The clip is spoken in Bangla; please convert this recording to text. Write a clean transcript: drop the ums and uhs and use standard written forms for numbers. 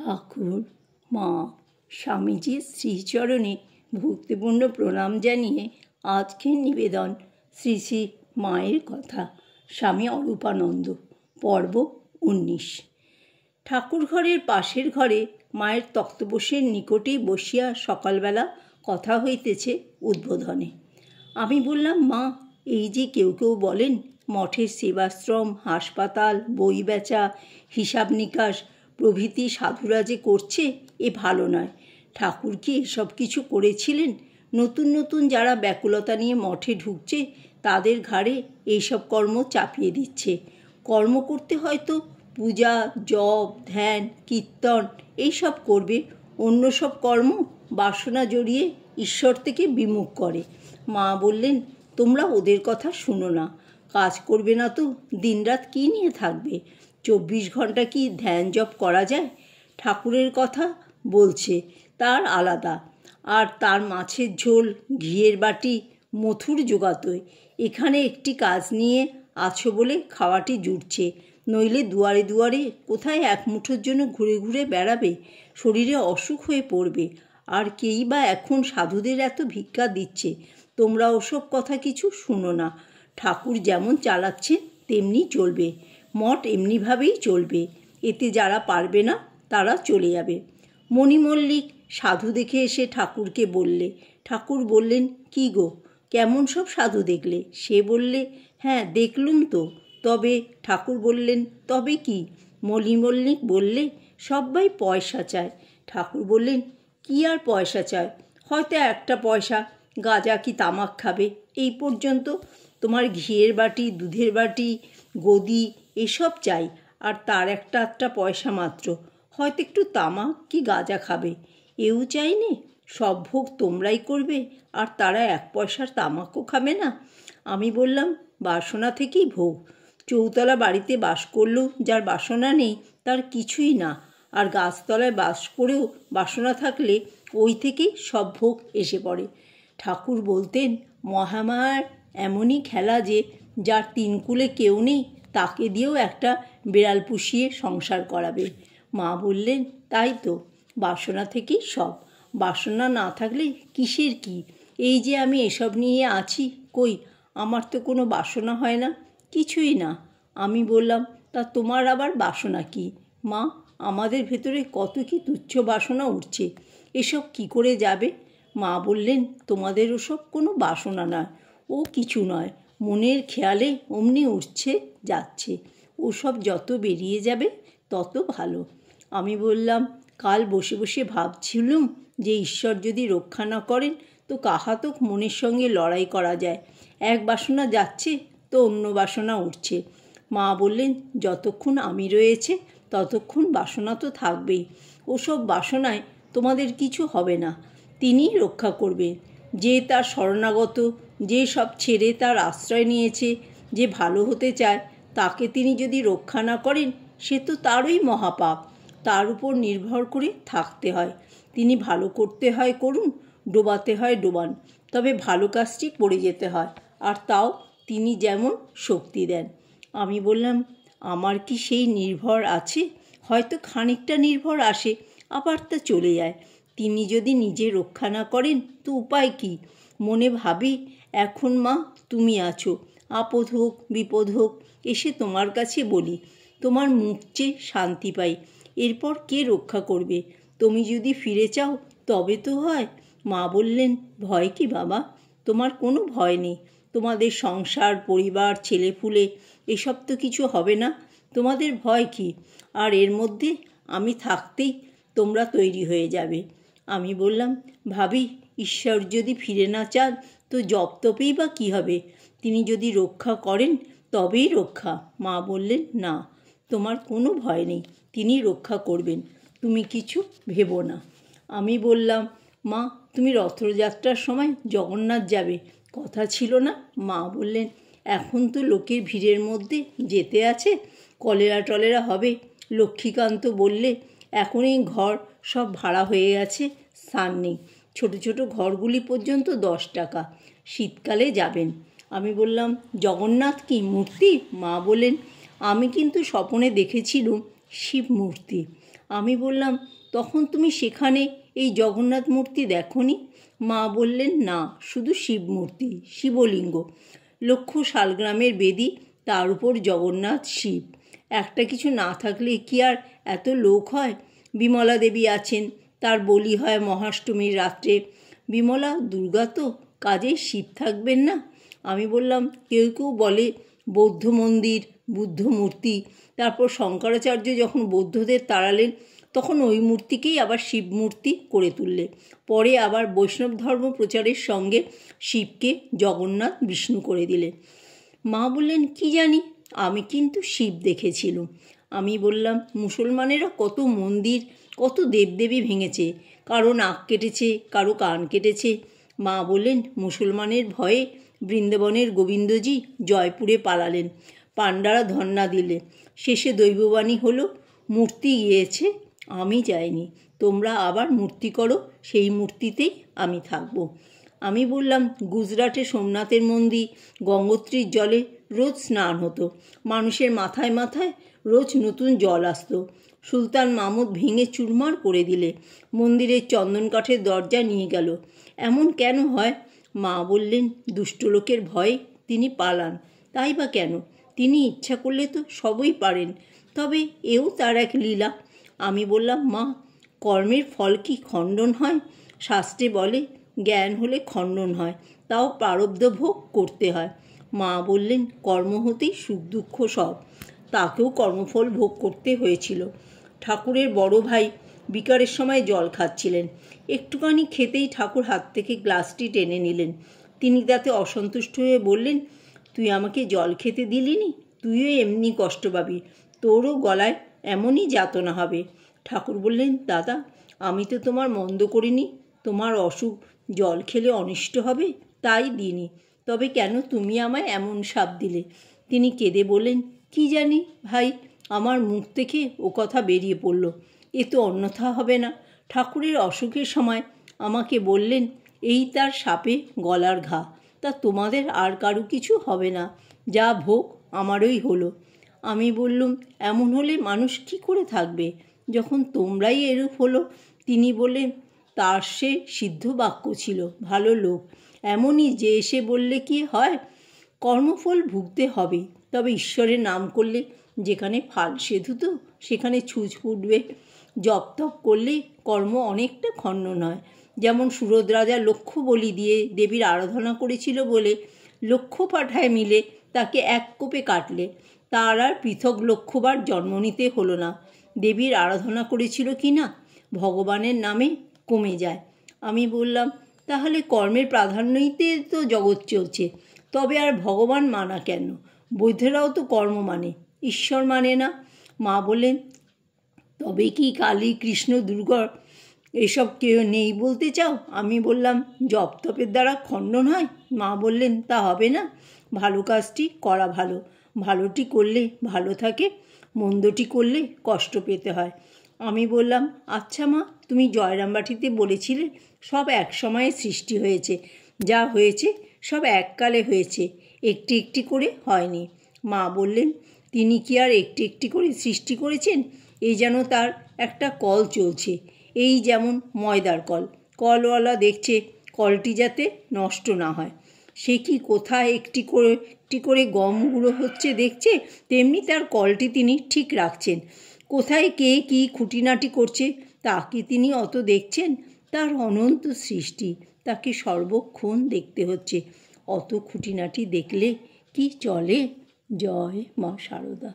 ঠাকুর, মা, স্বামীজির শ্রীচরণে ভক্তিপূর্ণ প্রণাম জানিয়ে আজকের নিবেদন শ্রী শ্রী মায়ের কথা। স্বামী অরূপানন্দ, পর্ব 19। ঠাকুর ঘরের পাশের ঘরে মায়ের তক্তপোষের নিকটেই বসিয়া সকালবেলা কথা হইতেছে উদ্বোধনে। আমি বললাম, মা, এই যে কেউ কেউ বলেন মঠের সেবাশ্রম, হাসপাতাল, বই বেচা, হিসাব নিকাশ প্রভৃতি সাধুরা যে করছে, এ ভালো নয়। ঠাকুর কি এসব কিছু করেছিলেন? নতুন নতুন যারা ব্যাকুলতা নিয়ে মঠে ঢুকছে তাদের ঘাড়ে এইসব কর্ম চাপিয়ে দিচ্ছে। কর্ম করতে হয়তো পূজা, জপ, ধ্যান, কীর্তন এইসব করবে, অন্য সব কর্ম বাসনা জড়িয়ে ঈশ্বর থেকে বিমুখ করে। মা বললেন, তোমরা ওদের কথা শুনো না। কাজ করবে না তো দিনরাত কী নিয়ে থাকবে? 24 ঘন্টা কি ধ্যান জপ করা যায়? ঠাকুরের কথা বলছে তার আলাদা, আর তার মাছের ঝোল, ঘিয়ের বাটি, মথুর জোগাতই। এখানে একটি কাজ নিয়ে আছো বলে খাওয়াটি জুটছে, নইলে দুয়ারে দুয়ারে কোথায় এক মুঠোর জন্য ঘুরে ঘুরে বেড়াবে? শরীরে অসুখ হয়ে পড়বে। আর কেই বা এখন সাধুদের এত ভিক্ষা দিচ্ছে? তোমরা ওসব কথা কিছু শুনো না। ঠাকুর যেমন চালাচ্ছে তেমনি চলবে। মঠ এমনিভাবেই চলবে। এতে যারা পারবে না তারা চলে যাবে। মণি মল্লিক সাধু দেখে এসে ঠাকুরকে বললে। ঠাকুর বললেন, কি গো, কেমন সব সাধু দেখলে? সে বললে, হ্যাঁ দেখলুম তো। তবে? ঠাকুর বললেন, তবে কি? মণি মল্লিক বললে, সবাই পয়সা চায়। ঠাকুর বললেন, কি আর পয়সা চায়? হয়তো একটা পয়সা, গাঁজা কি তামাক খাবে, এই পর্যন্ত। তোমার ঘিয়ের বাটি, দুধের বাটি, গদি এসব চাই, আর তার একটা পয়সা মাত্র। হয়তো একটু তামাক কি গাঁজা খাবে, এও চাই নে। সব ভোগ তোমরাই করবে, আর তারা 1 পয়সার তামাকও খাবে না। আমি বললাম, বাসনা থেকেই ভোগ। চৌতলা বাড়িতে বাস করলেও যার বাসনা নেই তার কিছুই না, আর গাছতলায় বাস করেও বাসনা থাকলে ওই থেকেই সব ভোগ এসে পড়ে। ঠাকুর বলতেন, মহামায়ার এমনই খেলা যে যার 3 কুলে কেউ নেই তাকে দিয়েও একটা বিড়াল পুষিয়ে সংসার করাবে। মা বললেন, তাই তো, বাসনা থেকেই সব। বাসনা না থাকলে কিসের কি? এই যে আমি এসব নিয়ে আছি, কই আমার তো কোনো বাসনা হয় না, কিছুই না। আমি বললাম, তা তোমার আবার বাসনা কি? মা, আমাদের ভেতরে কত কি তুচ্ছ বাসনা উঠছে, এসব কি করে যাবে? মা বললেন, তোমাদের ওসব কোনো বাসনা নয়, ও কিছু নয়, মনের খেয়ালে অমনি উঠছে যাচ্ছে। ওসব যত বেরিয়ে যাবে তত ভালো। আমি বললাম, কাল বসে বসে ভাবছিলুম যে ঈশ্বর যদি রক্ষা না করেন তো কাহাতক মনের সঙ্গে লড়াই করা যায়। এক বাসনা যাচ্ছে তো অন্য বাসনা উঠছে। মা বললেন, যতক্ষণ আমি রয়েছে ততক্ষণ বাসনা তো থাকবেই। ওসব বাসনায় তোমাদের কিছু হবে না, তিনিই রক্ষা করবেন। যে তার শরণাগত, যে সব ছেড়ে তার আশ্রয় নিয়েছে, যে ভালো হতে চায়, তাকে তিনি যদি রক্ষা না করেন সে তো তারই মহাপাপ। তার উপর নির্ভর করে থাকতে হয়। তিনি ভালো করতে হয় করুন, ডোবাতে হয় ডোবান, তবে ভালো কাজটি করে যেতে হয়, আর তাও তিনি যেমন শক্তি দেন। আমি বললাম, আমার কি সেই নির্ভর আছে? হয়তো খানিকটা নির্ভর আসে, আবার তা চলে যায়। তিনি যদি নিজে রক্ষা না করেন তো উপায় কি? মনে ভাবি, এখন মা তুমি আছো, আপদ হোক বিপদ হোক এসে তোমার কাছে বলি, তোমার মুখ চেয়ে শান্তি পাই। এরপর কে রক্ষা করবে? তুমি যদি ফিরে চাও তবে তো হয়। মা বললেন, ভয় কি বাবা? তোমার কোনো ভয় নেই। তোমাদের সংসার, পরিবার, ছেলেপুলে এসব তো কিছু হবে না। তোমাদের ভয় কি? আর এর মধ্যে আমি থাকতেই তোমরা তৈরি হয়ে যাবে। আমি বললাম, ভাবি, ঈশ্বর যদি ফিরে না চান তো জপ তপেই বা কী হবে? তিনি যদি রক্ষা করেন তবেই রক্ষা। মা বললেন, না, তোমার কোনো ভয় নেই, তিনি রক্ষা করবেন, তুমি কিছু ভেবো না। আমি বললাম, মা, তুমি রথযাত্রার সময় জগন্নাথ যাবে, কথা ছিল না? মা বললেন, এখন তো লোকের ভিড়ের মধ্যে যেতে আছে, কলেরা টলেরা হবে। লক্ষ্মীকান্ত বললে, এখন এই ঘর সব ভাড়া হয়ে গেছে, স্থান নেই। ছোট ছোট ঘরগুলি পর্যন্ত 10 টাকা। শীতকালে যাবেন। আমি বললাম, জগন্নাথ কি মূর্তি? মা বলেন, আমি কিন্তু স্বপনে দেখেছিলুম শিব মূর্তি। আমি বললাম, তখন তুমি সেখানে এই জগন্নাথ মূর্তি দেখোনি? মা বললেন, না, শুধু শিব মূর্তি, শিবলিঙ্গ, লক্ষ শালগ্রামের বেদি, তার উপর জগন্নাথ শিব। একটা কিছু না থাকলে কি আর এত লোক হয়? বিমলা দেবী আছেন, তার বলি হয় মহাষ্টমীর রাত্রে। বিমলা দুর্গা তো, কাজে শিব থাকবেন না? আমি বললাম, কেউ কেউ বলে বৌদ্ধ মন্দির, বুদ্ধ মূর্তি। তারপর শঙ্করাচার্য যখন বৌদ্ধদের তাড়ালেন, তখন ওই মূর্তিকেই আবার শিব মূর্তি করে তুললে। পরে আবার বৈষ্ণব ধর্ম প্রচারের সঙ্গে শিবকে জগন্নাথ বিষ্ণু করে দিলে। মা বললেন, কি জানি, আমি কিন্তু শিব দেখেছিলাম। আমি বললাম, মুসলমানেরা কত মন্দির, কত দেবদেবী ভেঙেছে, কারো নাক কেটেছে, কারো কান কেটেছে। মা বললেন, মুসলমানের ভয়ে বৃন্দাবনের গোবিন্দজি জয়পুরে পালালেন, পাণ্ডারা ধন্না দিলে, শেষে দৈববাণী হলো, মূর্তি গিয়েছে, আমি যাইনি, তোমরা আবার মূর্তি করো, সেই মূর্তিতেই আমি থাকব। আমি বললাম, গুজরাটে সোমনাথের মন্দির, গঙ্গোত্রীর জলে রোজ স্নান হতো, মানুষের মাথায় মাথায় রোজ নতুন জল আসতো। সুলতান মাহমুদ ভেঙে চুরমার করে দিলে, মন্দিরের চন্দন কাঠের দরজা নিয়ে গেল। এমন কেন হয়? মা বললেন, দুষ্ট লোকের ভয়ে তিনি পালান। তাই বা কেন? তিনি ইচ্ছা করলে তো সবই পারেন, তবে এও তার এক লীলা। আমি বললাম, মা, কর্মের ফল কি খণ্ডন হয়? শাস্ত্রে বলে, জ্ঞান হলে খণ্ডন হয়, তাও প্রারব্ধ ভোগ করতে হয়। মা বললেন, কর্ম হতেই সুখ দুঃখ সব, তাকেও কর্মফল ভোগ করতে হয়েছিল। ঠাকুরের বড় ভাই বিকারের সময় জল খাচ্ছিলেন, একটুখানি খেতেই ঠাকুর হাত থেকে গ্লাসটি টেনে নিলেন। তিনি তাতে অসন্তুষ্ট হয়ে বললেন, তুই আমাকে জল খেতে দিলিনি, তুইও এমনি কষ্ট পাবি, তোরও গলায় এমনই যাতনা হবে। ঠাকুর বললেন, দাদা, আমি তো তোমার মন্দ করিনি, তোমার অসুখ জল খেলে অনিষ্ট হবে তাই দিইনি, তবে কেন তুমি আমায় এমন শাপ দিলে? তিনি কেঁদে বললেন, কি জানি ভাই, আমার মুখ থেকে ও কথা বেরিয়ে পড়ল, এ তো অন্যথা হবে না। ঠাকুরের অসুখের সময় আমাকে বললেন, এই তার শাপে গলার ঘা, তা তোমাদের আর কারু কিছু হবে না, যা ভোগ আমারই হলো। আমি বললুম, এমন হলে মানুষ কি করে থাকবে, যখন তোমরাই এরূপ হলো? তিনি বললেন, তার সে সিদ্ধ বাক্য ছিল, ভালো লোক, এমনই যে এসে বললে কি হয়, কর্মফল ভুগতে হবে, তবে ঈশ্বরের নাম করলে যেখানে ফাল সেধু তো সেখানে ছুঁচ ফুটবে। জপ তপ করলে কর্ম অনেকটা খণ্ডন হয়। যেমন সুরদ রাজা লক্ষ বলি দিয়ে দেবীর আরাধনা করেছিল বলে লক্ষ পাঠায় মিলে তাকে এক কোপে কাটলে, তার আর পৃথক লক্ষবার জন্ম নিতে হলো না। দেবীর আরাধনা করেছিল কি না, ভগবানের নামে কমে যায়। আমি বললাম, তাহলে কর্মের প্রাধান্যইতে তো জগৎ চলছে, তবে আর ভগবান মানা কেন? বৌদ্ধরাও তো কর্ম মানে, ঈশ্বর মানে না। মা বললেন, তবে কি কালী, কৃষ্ণ, দুর্গা এসব কেউ নেই বলতে চাও? আমি বললাম, জপ তপের দ্বারা খণ্ডন হয়? মা বললেন, তা হবে না, ভালো কাজটি করা ভালো, ভালোটি করলে ভালো থাকে, মন্দটি করলে কষ্ট পেতে হয়। আমি বললাম, আচ্ছা মা, তুমি জয়রামবাটিতে বলেছিলে সব এক সময়ে সৃষ্টি হয়েছে, যা হয়েছে সব এককালে হয়েছে, একটি একটি করে হয়নি। মা বললেন, তিনি কি আর একটি একটি করে সৃষ্টি করেছেন? এই যেন তার একটা কল চলছে, এই যেমন ময়দার কল, কলওয়ালা দেখছে কলটি যাতে নষ্ট না হয়। সে কি কোথায় একটি করে গম গুঁড়ো হচ্ছে দেখছে, তেমনি তার কলটি তিনি ঠিক রাখছেন। কোথায় কে কী খুঁটিনাটি করছে তা কি তিনি অত দেখছেন? তার অনন্ত সৃষ্টি, তাকে সর্বক্ষণ দেখতে হচ্ছে। অত খুঁটিনাটি দেখলে কি চলে? জয় মা শারদা।